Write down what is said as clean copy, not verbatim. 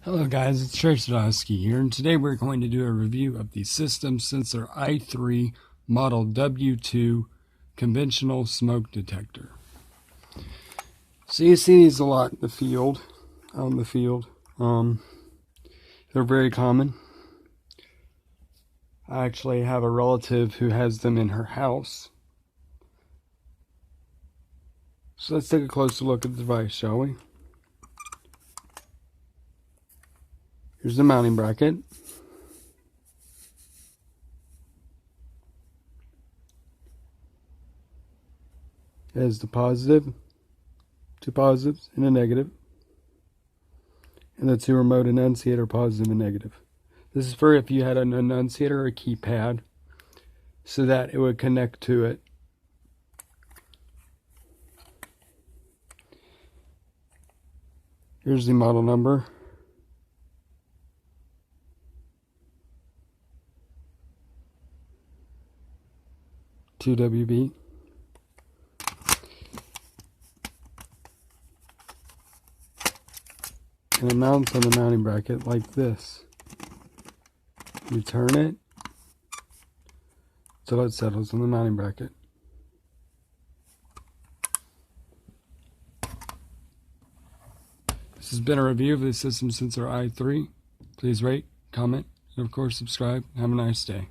Hello guys, it's Trey Sadowski here, and today we're going to do a review of the System Sensor i3 Model W2 conventional smoke detector. So you see these a lot in the field, out in the field. They're very common. I actually have a relative who has them in her house. So let's take a closer look at the device, shall we? Here's the mounting bracket. It has the positive, two positives, and a negative. And the two remote enunciator, positive and negative. This is for if you had an enunciator or a keypad, so that it would connect to it. Here's the model number. WB. And it mounts on the mounting bracket like this. You turn it until it settles on the mounting bracket. This has been a review of the System Sensor i3. Please rate, comment, and of course subscribe. Have a nice day.